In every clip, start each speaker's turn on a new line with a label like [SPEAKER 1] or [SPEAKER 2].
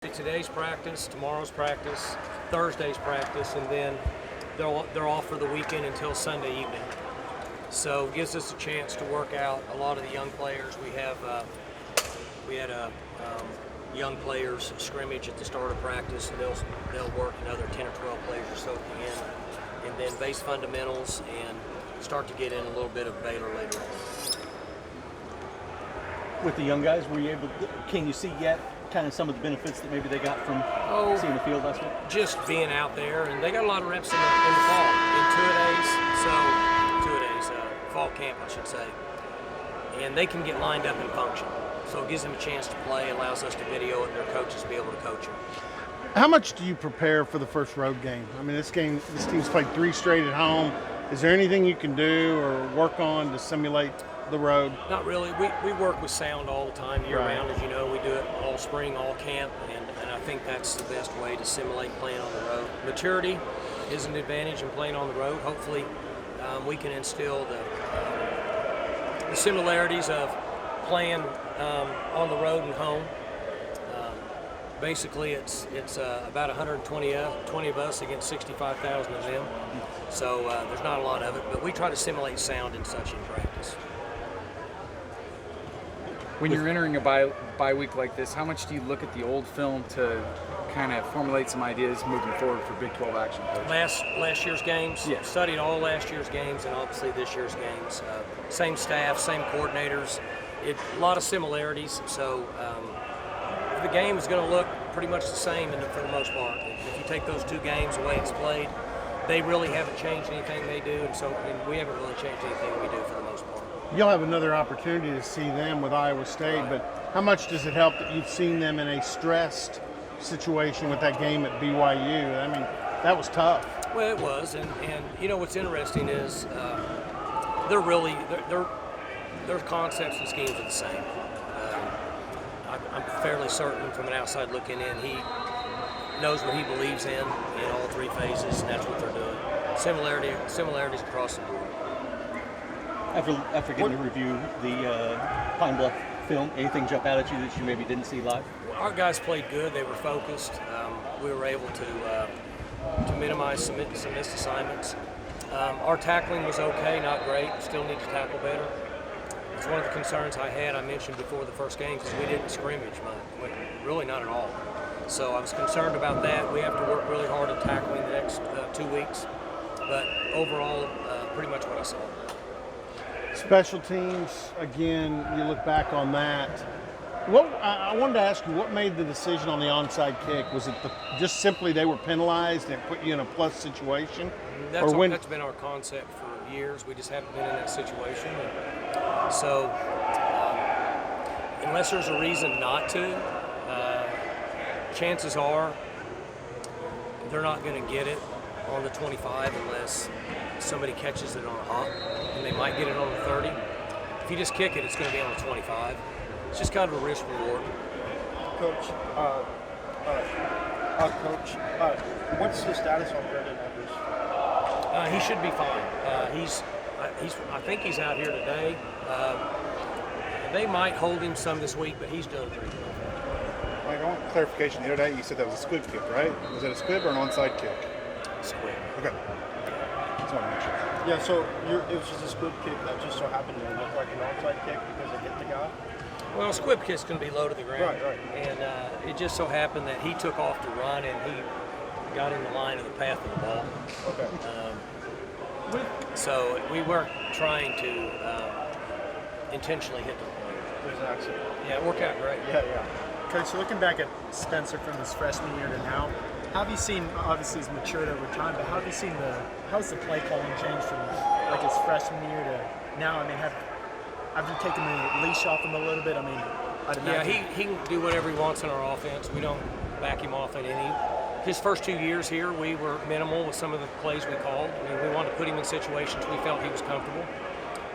[SPEAKER 1] Today's practice, tomorrow's practice, Thursday's practice, and then they're off for the weekend until Sunday evening. So it gives us a chance to work out a lot of the young players. We had a young players scrimmage at the start of practice, and they'll work another 10 or 12 players or so at the end, and then base fundamentals and start to get in a little bit of Baylor later on.
[SPEAKER 2] With the young guys, can you see yet kind of some of the benefits that maybe they got from seeing the field last week?
[SPEAKER 1] Just being out there, and they got a lot of reps in the fall, in two-a-days, fall camp, I should say. And they can get lined up and function. So it gives them a chance to play, allows us to video it, and their coaches be able to coach them.
[SPEAKER 3] How much do you prepare for the first road game? I mean, this team's played 3 straight at home. Is there anything you can do or work on to simulate the road?
[SPEAKER 1] Not really. We work with sound all the time, year-round, as you know. We do it all spring, all camp, and I think that's the best way to simulate playing on the road. Maturity is an advantage in playing on the road. Hopefully, we can instill the similarities of playing on the road and home. Basically, it's about 120 of us against 65,000 of them. So there's not a lot of it, but we try to simulate sound and such in practice.
[SPEAKER 4] When you're entering a bye week like this, how much do you look at the old film to kind of formulate some ideas moving forward for Big 12 action?
[SPEAKER 1] Last year's games,
[SPEAKER 4] yeah.
[SPEAKER 1] Studied all last year's games and obviously this year's games. Same staff, same coordinators, a lot of similarities. So the game is going to look pretty much the same for the most part. If you take those 2 games, the way it's played, they really haven't changed anything they do, and we haven't really changed anything we do for the most part.
[SPEAKER 3] You'll have another opportunity to see them with Iowa State, but how much does it help that you've seen them in a stressed situation with that game at BYU? I mean, that was tough.
[SPEAKER 1] Well, it was, and you know what's interesting is their concepts and schemes are the same. I'm fairly certain from an outside looking in, he knows what he believes in all 3 phases, and that's what they're doing. Similarities across the board.
[SPEAKER 2] After getting to review the Pine Bluff film, anything jump out at you that you maybe didn't see live?
[SPEAKER 1] Our guys played good. They were focused. We were able to minimize some missed assignments. Our tackling was okay, not great. Still need to tackle better. It's one of the concerns I had. I mentioned before the first game because we didn't scrimmage much, really not at all. So I was concerned about that. We have to work really hard at tackling the next 2 weeks. But overall, pretty much what I saw.
[SPEAKER 3] Special teams, again, you look back on that. I wanted to ask you, what made the decision on the onside kick? Was it just simply they were penalized and it put you in a plus situation?
[SPEAKER 1] That's been our concept for years. We just haven't been in that situation. And so unless there's a reason not to, chances are they're not going to get it on the 25 unless somebody catches it on a hop, and they might get it on the 30. If you just kick it, it's going to be on the 25. It's just kind of a risk reward.
[SPEAKER 5] Coach, what's the status on Brendan Evers?
[SPEAKER 1] He should be fine. I think he's out here today. They might hold him some this week, but he's doing pretty good.
[SPEAKER 6] I want clarification. The other day you said that was a squib kick, right? Was it a squib or an onside kick?
[SPEAKER 1] Squib.
[SPEAKER 6] Okay. Just want to make sure.
[SPEAKER 5] Yeah, so it was just a squib kick that just so happened to look like an onside kick because it hit the guy?
[SPEAKER 1] Well, squib kick's going to be low to the ground.
[SPEAKER 5] Right.
[SPEAKER 1] And it just so happened that he took off to run and he got in the line of the path of the ball.
[SPEAKER 5] Okay.
[SPEAKER 1] So we weren't trying to intentionally hit the player.
[SPEAKER 5] It was an accident.
[SPEAKER 1] Yeah, it worked out great.
[SPEAKER 5] Yeah.
[SPEAKER 7] Coach, looking back at Spencer from his freshman year to now, how have you seen, obviously he's matured over time, but how have you seen how's the play calling change from like his freshman year to now? I mean, have you taken the leash off him a little bit? I mean, I'd imagine.
[SPEAKER 1] Yeah, he can do whatever he wants in our offense. We don't back him off at any. His first 2 years here, we were minimal with some of the plays we called. I mean, we wanted to put him in situations we felt he was comfortable.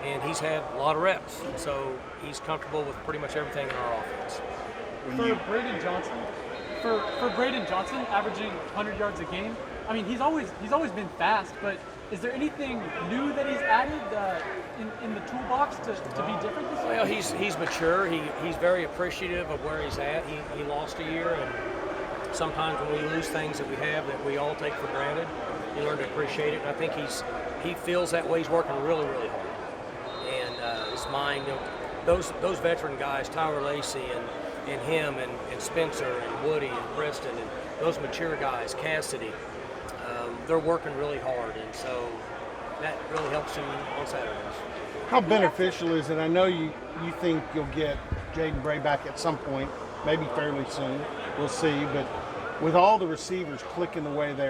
[SPEAKER 1] And he's had a lot of reps, so he's comfortable with pretty much everything in our offense.
[SPEAKER 8] For Braden Johnson, averaging 100 yards a game, I mean, he's always been fast, but is there anything new that he's added in the toolbox to be different this year?
[SPEAKER 1] Well, he's mature. He's very appreciative of where he's at. He lost a year, and sometimes when we lose things that we have that we all take for granted, you learn to appreciate it. And I think he feels that way. He's working really, really hard. And his mind, those veteran guys, Tyler Lacey and him and Spencer and Woody and Preston and those mature guys, Cassidy, they're working really hard. And so that really helps him on Saturdays.
[SPEAKER 3] How beneficial is it? I know you think you'll get Jaden Bray back at some point, maybe fairly soon. We'll see. But with all the receivers clicking the way they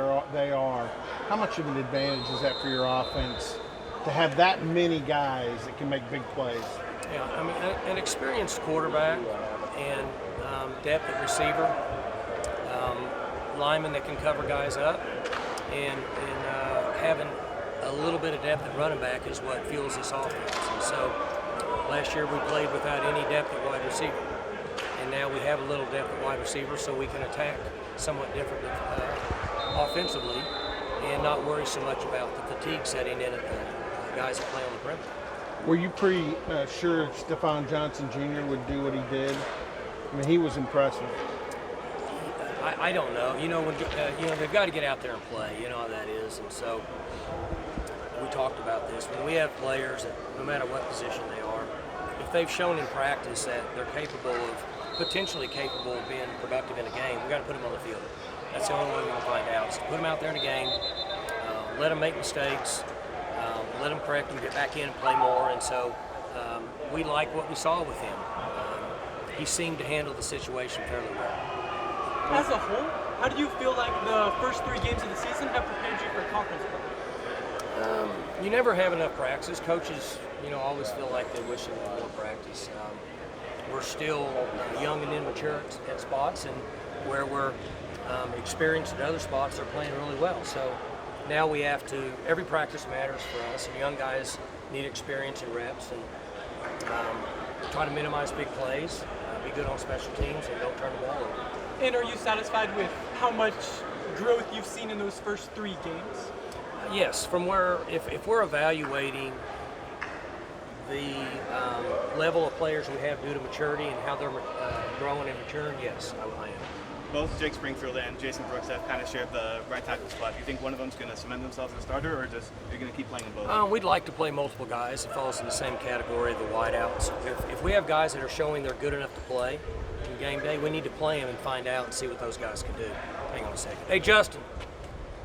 [SPEAKER 3] are, how much of an advantage is that for your offense to have that many guys that can make big plays?
[SPEAKER 1] Yeah, I mean, an experienced quarterback and depth at receiver, linemen that can cover guys up, and having a little bit of depth at running back is what fuels this offense. And so last year we played without any depth at wide receiver, and now we have a little depth at wide receiver, so we can attack somewhat differently offensively and not worry so much about the fatigue setting in at the guys that play on the perimeter.
[SPEAKER 3] Were you pretty sure Stephon Johnson Jr. would do what he did? I mean, he was impressive.
[SPEAKER 1] I don't know. When they've got to get out there and play. You know how that is, and so we talked about this. When we have players that, no matter what position they are, if they've shown in practice that they're potentially capable of being productive in a game, we got to put them on the field. That's the only way we can find out. So put them out there in a game, let them make mistakes, let them correct them, get back in and play more. And so we like what we saw with him. He seemed to handle the situation fairly well.
[SPEAKER 8] As a whole, how do you feel like the first 3 games of the season have prepared you for conference play?
[SPEAKER 1] You never have enough practice. Coaches, always feel like they wish they had more practice. We're still young and immature at spots, and where we're experienced at other spots, they're playing really well. So now we have to, every practice matters for us, and young guys need experience and reps, and try to minimize big plays, be good on special teams, and don't turn the ball over.
[SPEAKER 8] And are you satisfied with how much growth you've seen in those first 3 games?
[SPEAKER 1] Yes, from where, if we're evaluating the level of players we have due to maturity and how they're growing and maturing, yes, I am.
[SPEAKER 9] Both Jake Springfield and Jason Brooks have kind of shared the right tackle spot. Do you think one of them's going to cement themselves as a starter, or just you're going to keep playing them both?
[SPEAKER 1] We'd like to play multiple guys. It falls in the same category of the wideouts. If we have guys that are showing they're good enough to play in game day, we need to play them and find out and see what those guys can do. Hang on a second. Hey, Justin,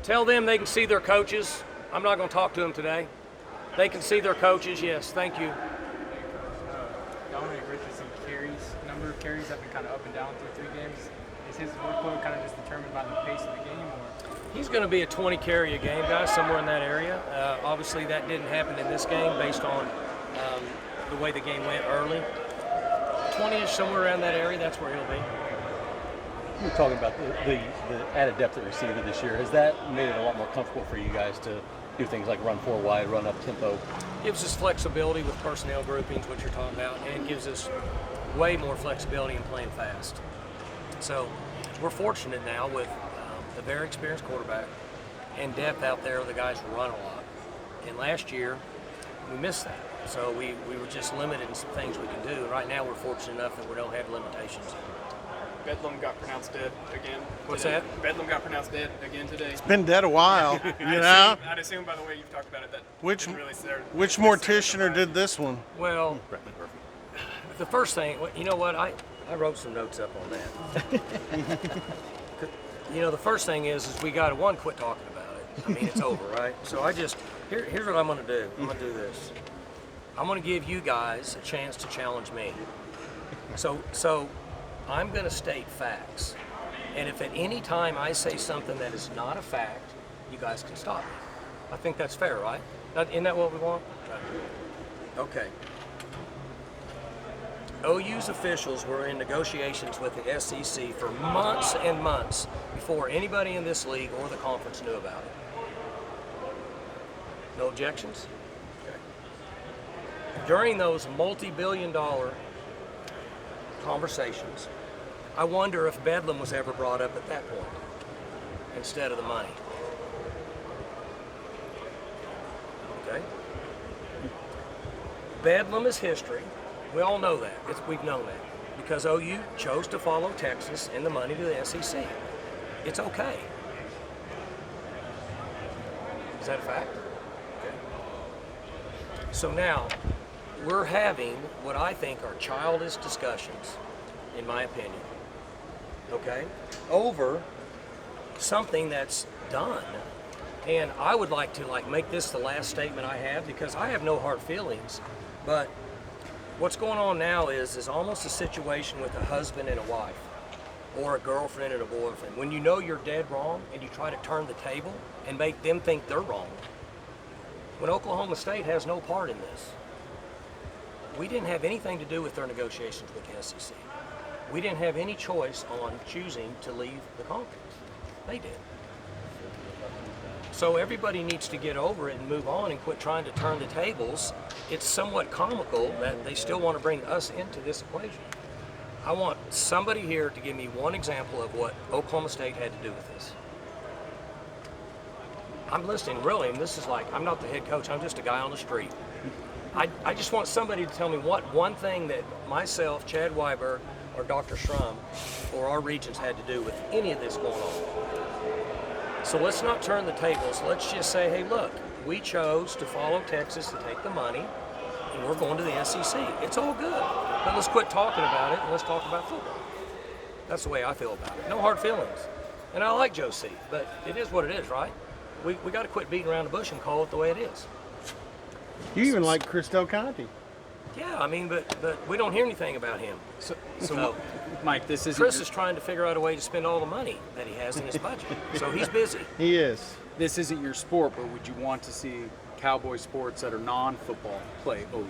[SPEAKER 1] tell them they can see their coaches. I'm not going to talk to them today. They can see their coaches, yes. Thank you.
[SPEAKER 10] Dominic Richardson's number of carries have been kind of up and down through 3 games. Is his workload kind of just determined by the pace of the game? Or?
[SPEAKER 1] He's going to be a 20 carry a game guy, somewhere in that area. Obviously, that didn't happen in this game based on the way the game went early. 20-ish, somewhere around that area, that's where he'll be.
[SPEAKER 2] You're talking about the added depth at receiver this year. Has that made it a lot more comfortable for you guys to do things like run 4 wide, run up tempo?
[SPEAKER 1] Gives us flexibility with personnel groupings, what you're talking about, and gives us way more flexibility in playing fast. So we're fortunate now with a very experienced quarterback and depth out there. The guys run a lot. And last year, we missed that. So we were just limited in some things we can do. Right now, we're fortunate enough that we don't have limitations.
[SPEAKER 10] Bedlam got pronounced dead again.
[SPEAKER 1] What's
[SPEAKER 10] today.
[SPEAKER 1] that?
[SPEAKER 10] Bedlam got pronounced dead again today.
[SPEAKER 3] It's been dead a while, you know?
[SPEAKER 10] I'd assume by the way you've talked about it that
[SPEAKER 3] Which
[SPEAKER 10] really
[SPEAKER 3] morticianer did this one?
[SPEAKER 1] Well, the first thing, you know what? I wrote some notes up on that. The first thing is we got to, quit talking about it. I mean, it's over, right? So here's what I'm going to do. I'm going to do this. I'm going to give you guys a chance to challenge me. So I'm going to state facts. And if at any time I say something that is not a fact, you guys can stop me. I think that's fair, right? Isn't that what we want? Okay. OU's officials were in negotiations with the SEC for months and months before anybody in this league or the conference knew about it. No objections? Okay. During those multi-billion-dollar conversations, I wonder if Bedlam was ever brought up at that point instead of the money. Okay? Bedlam is history. We all know that. We've known that because OU chose to follow Texas and the money to the SEC. it's okay. Is that a fact? Okay. So now, we're having what I think are childish discussions, in my opinion, okay, over something that's done. And I would like to make this the last statement I have, because I have no hard feelings, but what's going on now is almost a situation with a husband and a wife, or a girlfriend and a boyfriend. When you know you're dead wrong and you try to turn the table and make them think they're wrong. When Oklahoma State has no part in this. We didn't have anything to do with their negotiations with the SEC. We didn't have any choice on choosing to leave the conference. They did. So everybody needs to get over it and move on and quit trying to turn the tables. It's somewhat comical that they still want to bring us into this equation. I want somebody here to give me one example of what Oklahoma State had to do with this. I'm listening, really, and this is like, I'm not the head coach, I'm just a guy on the street. I just want somebody to tell me what one thing that myself, Chad Weiberg, or Dr. Schrum, or our regents had to do with any of this going on. So let's not turn the tables. Let's just say, hey, look, we chose to follow Texas and take the money, and we're going to the SEC. It's all good. But let's quit talking about it, and let's talk about football. That's the way I feel about it. No hard feelings. And I like Joe C., but it is what it is, right? We got to quit beating around the bush and call it the way it is.
[SPEAKER 3] You even like Chris Del Conte.
[SPEAKER 1] Yeah, I mean, but we don't hear anything about him.
[SPEAKER 4] So Mike, this is
[SPEAKER 1] Chris is trying to figure out a way to spend all the money that he has in his budget. So he's busy.
[SPEAKER 3] He is.
[SPEAKER 4] This isn't your sport, but would you want to see Cowboy sports that are non-football play OU?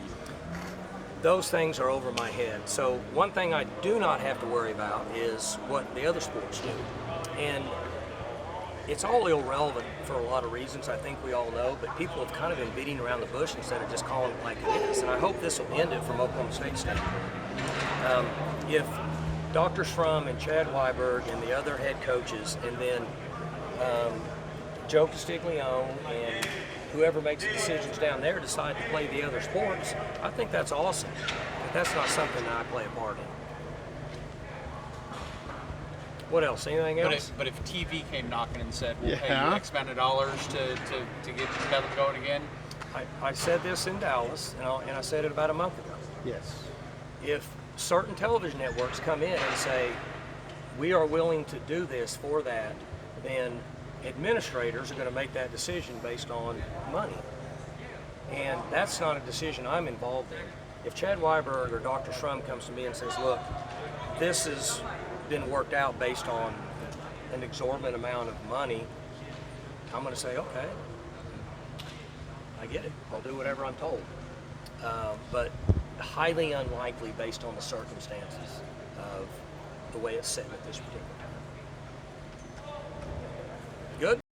[SPEAKER 1] Those things are over my head. So one thing I do not have to worry about is what the other sports do. And it's all irrelevant for a lot of reasons, I think we all know, but people have kind of been beating around the bush instead of just calling it like it is. And I hope this will end it from Oklahoma State standpoint. If Dr. Schrum and Chad Weiberg and the other head coaches, and then Joe Castiglione and whoever makes the decisions down there decide to play the other sports, I think that's awesome. But that's not something that I play a part in. What else? Anything else?
[SPEAKER 10] But if TV came knocking and said, we'll pay
[SPEAKER 3] Yeah.
[SPEAKER 10] you X amount of dollars to get Bedlam going again,
[SPEAKER 1] I said this in Dallas, and I said it about a month ago.
[SPEAKER 3] Yes.
[SPEAKER 1] If certain television networks come in and say, we are willing to do this for that, then administrators are going to make that decision based on money. And that's not a decision I'm involved in. If Chad Weiberg or Dr. Schrum comes to me and says, look, this has been worked out based on an exorbitant amount of money, I'm going to say, okay, I get it. I'll do whatever I'm told. But highly unlikely based on the circumstances of the way it's sitting at this particular time. Good?